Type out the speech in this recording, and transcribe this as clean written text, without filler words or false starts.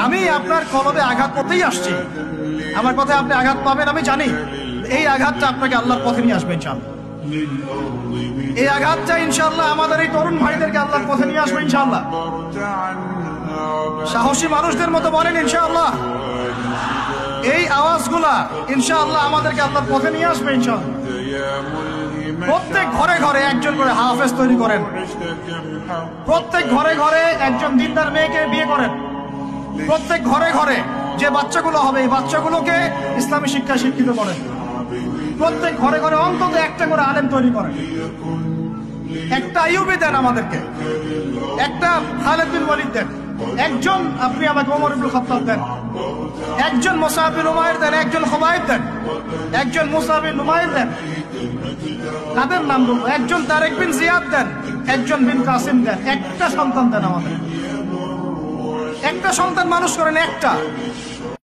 আমি আপনার কলবে আঘাত করতেই আসছি, আমার কথায় আপনি আঘাত পাবেন আমি জানি। এই আঘাতটা আপনাকে আল্লাহর পথে নিয়ে আসবে ইনশাআল্লাহ। এই আঘাতটা ইনশাআল্লাহ আমাদের এই তরুণ ভাইদেরকে আল্লাহর পথে নিয়ে আসবে ইনশাআল্লাহ। সাহসী মানুষদের মতো বলেন ইনশাআল্লাহ। এই আওয়াজগুলা ইনশাআল্লাহ আমাদেরকে আল্লাহর পথে নিয়ে আসবে ইনশাআল্লাহ। প্রত্যেক ঘরে ঘরে একজন করে হাফেজ তৈরি করেন, প্রত্যেক ঘরে ঘরে একজন দিনদার মেয়েকে বিয়ে করেন, প্রত্যেক ঘরে ঘরে যে বাচ্চাগুলো হবে এই বাচ্চাগুলোকে ইসলামী শিক্ষায় শিক্ষিত করেন, প্রত্যেক ঘরে ঘরে অন্তত একটা করে আলেম তৈরি করেন। একটা আইয়ুবী দেন আমাদেরকে, একটা খালিদ বিন ওয়ালিদ দেন, একজন আপনি আমাকে ওমর ইবনে খাত্তাব দেন, একজন মুসআব বিন উমাইর দেন, একজন খুবাইব দেন, একজন মুসআব বিন উমাইর দেন। তাদের নাম বলবো, একজন তারেক বিন জিয়াদ দেন, একজন বিন কাসিম দেন। একটা সন্তান দেন আমাদের, একটা সন্তান মানুষ করেন, একটা।